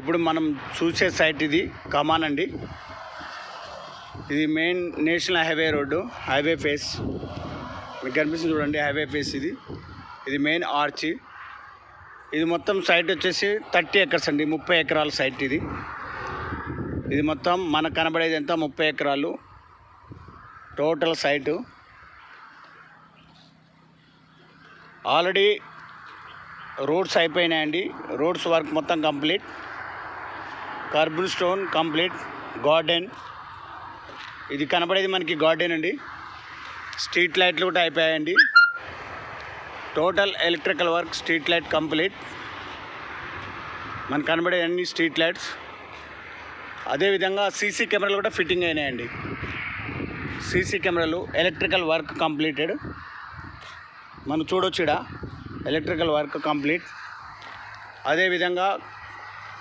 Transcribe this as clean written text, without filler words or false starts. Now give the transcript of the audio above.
ఇప్పుడు మనం చూసే సైట్ ఇది కమాన్ అండి. ఇది main national highway road, highway face మీకు కనిపిస్తుంది చూడండి. హైవే ఫేస్ ఇది మెయిన్ ఆర్చ్. ఇది మొత్తం సైట్ వచ్చేసి 30 ఎకర్స్ అండి, 30 ఎకరాల సైట్ ఇది మొత్తం మనకు కనబడేది ఎంత 30 ఎకరాలు టోటల్ సైటు. ఆల్రెడీ రోడ్స్ అయిపోయినాయండి, రోడ్స్ వర్క్ మొత్తం కంప్లీట్, కర్బన్ స్టోన్ కంప్లీట్, గార్డెన్ ఇది కనబడేది మనకి గార్డెన్ అండి. స్ట్రీట్ లైట్లు కూడా అయిపోయాయండి. Total electrical work, street light complete, మనకు కనబడే అన్ని స్ట్రీట్ లైట్స్. అదేవిధంగా సీసీ కెమెరాలు కూడా ఫిట్టింగ్ అయినాయండి. సీసీ కెమెరాలు, ఎలక్ట్రికల్ వర్క్ కంప్లీటెడ్. మనం చూడొచ్చు ఇక్కడ ఎలక్ట్రికల్ వర్క్ కంప్లీట్. అదేవిధంగా